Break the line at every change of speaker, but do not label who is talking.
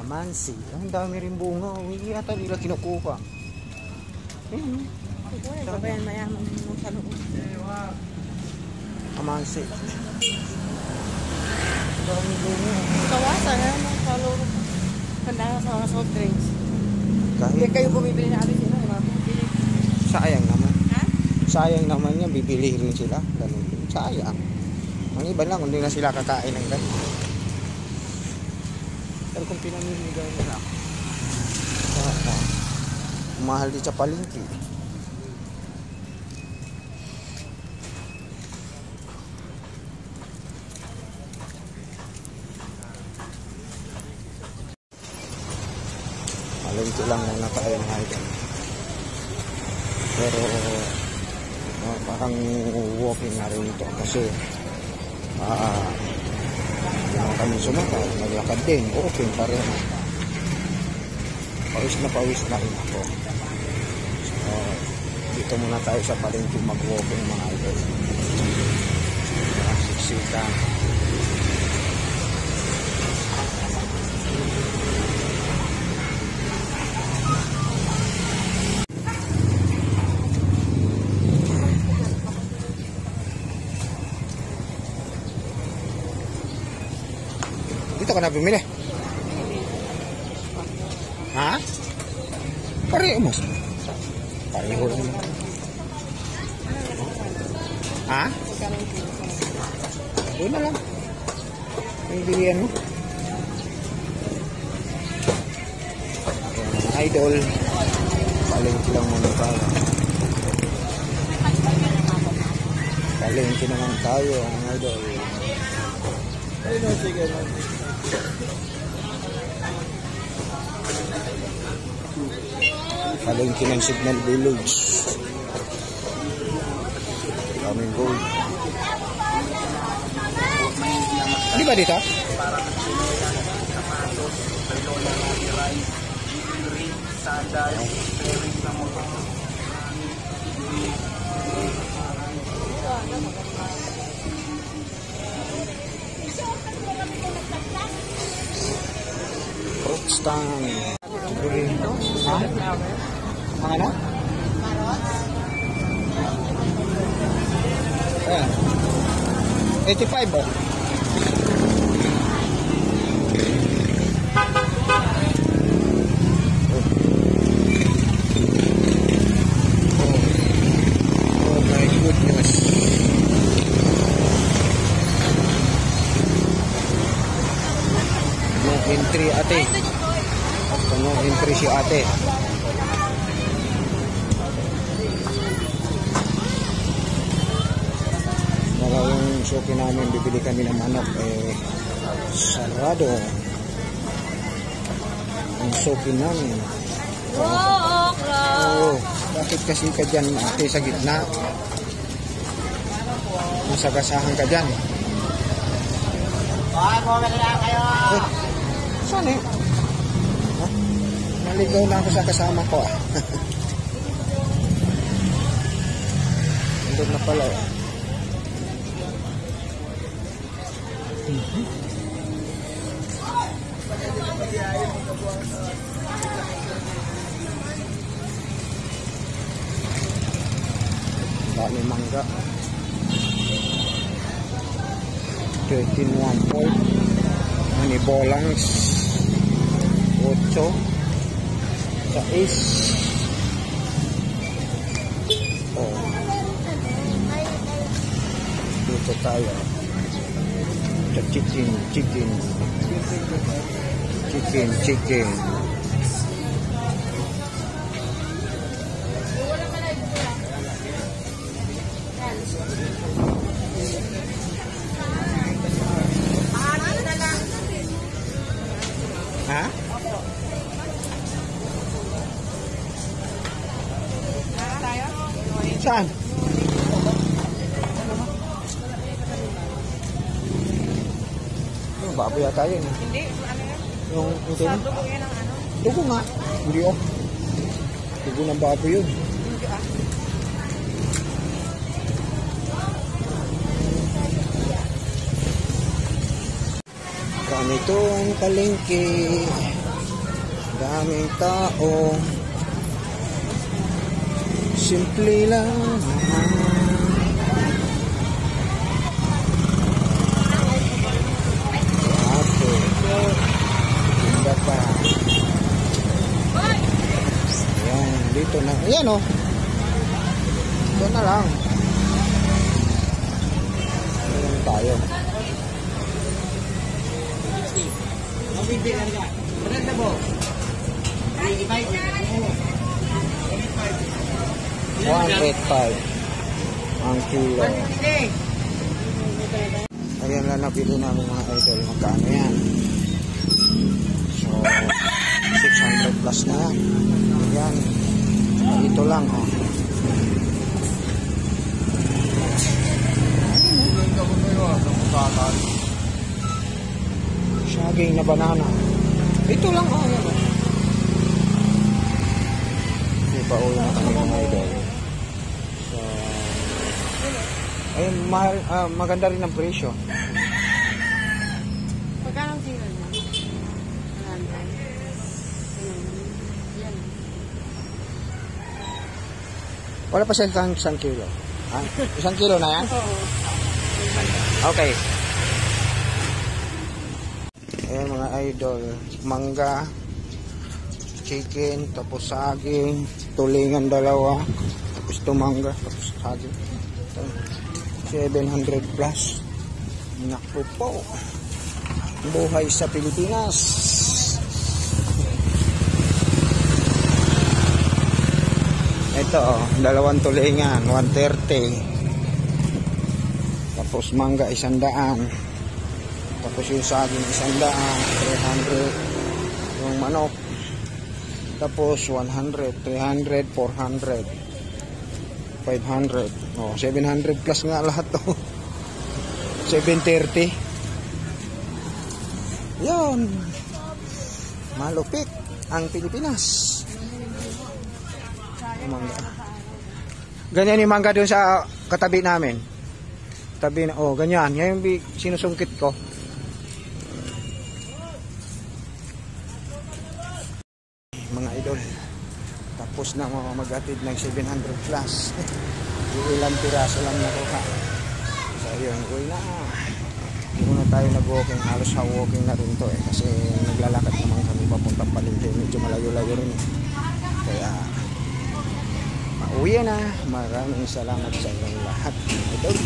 Kamansi. Ang dami rin bunga. Hindi yata nila kinukuha. Ayun.
Sabayan mayaman ng sa loob.
Kamansi. Ang dami bunga.
Kawasan na ng sa loob. Kanda sa mga soft drinks.
Kahit
Hindi kayo bumibili na alis sino.
sayang naman.
Ha?
Sayang naman yan. Bibili rin sila. Ganun. Sayang. Ang iba lang, hindi na sila kakain ng ganun. Pero kung pinamimigay nila, mahal din sa palengke. Palengke lang muna tayo ng item. Pero parang walking na rin ito kasi hindi naman kami sumakay, naglakad din, walking pa rin. Pawis na rin ako. So, dito muna tayo sa palengke mag-walking mga idol. Siksika. Dito ka na bumili? Ha? Pareho mo. Pareho lang. Ha? Doon na lang. Yung bilihan mo. Idol. Palengke lang muna tayo. Palengke naman tayo, idol. Ayun, sige na. Palengke ng Signal Village. Daming gold. Ano ba dito? Fruit stand. Ha? Ang ano? Ayan. 85 oh. Oh my goodness. No entry ate. No entry si ate. Yung suki namin, bibili kami ng manok sarado ang suki namin. Bakit kasi ka dyan ate sa gitna? Masagasahan ka dyan. Saan eh? Naligaw na ako sa kasama ko Nandun na pala Dami mangga 13.1 Mani bolangs 8 6 dito tayo chicken ha? Saan? Baboy yata yun.
Hindi, ano yan?
Yung ito
Sa dugo yan ang ano?
Dugo nga. Hindi Dugo ng baboy yun.
Hindi
Ganito ang palengke. Daming tao. Simple lang naman. Ate. Tinda pa. Ayan, dito na. Ayan o. Ito na lang. Ayan tayo.
Mabibilan ka. Maganda po.
185 ang kilo. Ayan lang nabili namin mga idol. Magkano yan? So 600 plus na yan. Ayan. Ito lang oh. Saging na banana. Ito lang oh. Ayan, oh. Pauwi na kami mga idol. So, ayun, mahal, maganda rin ang presyo.
Pagkano kilo niya? Yan.
Wala pa siya isang kilo. Ha? Isang kilo na yan?
Oo.
Okay. Ayan mga idol. Mangga, chicken, tapos saging, tulingan dalawa, tapos tumangga, tapos saging. 700 plus. Naku po. Buhay sa Pilipinas. Ito oh, dalawang tulingan, 130. Tapos mangga 100. Tapos yung saging 100, 300. Yung manok tapos 100, 300, 400, 500. Oh, 700 plus nga lahat to. 730. Yun. Malupit ang Pilipinas. Mangga. Ganyan yung mangga doon sa katabi namin. Tabi na, oh, ganyan. Yan yung sinusungkit ko. Mga idol, tapos na magatid ng 700 plus. Ilang piraso lang nakuha. So yun, uwi na. Hindi muna tayo nag-walking, halos walking na rin to kasi naglalakad naman kami papuntang palengke, medyo malayo-layo rin kaya mauwi na. Maraming salamat sa inyong lahat, idol.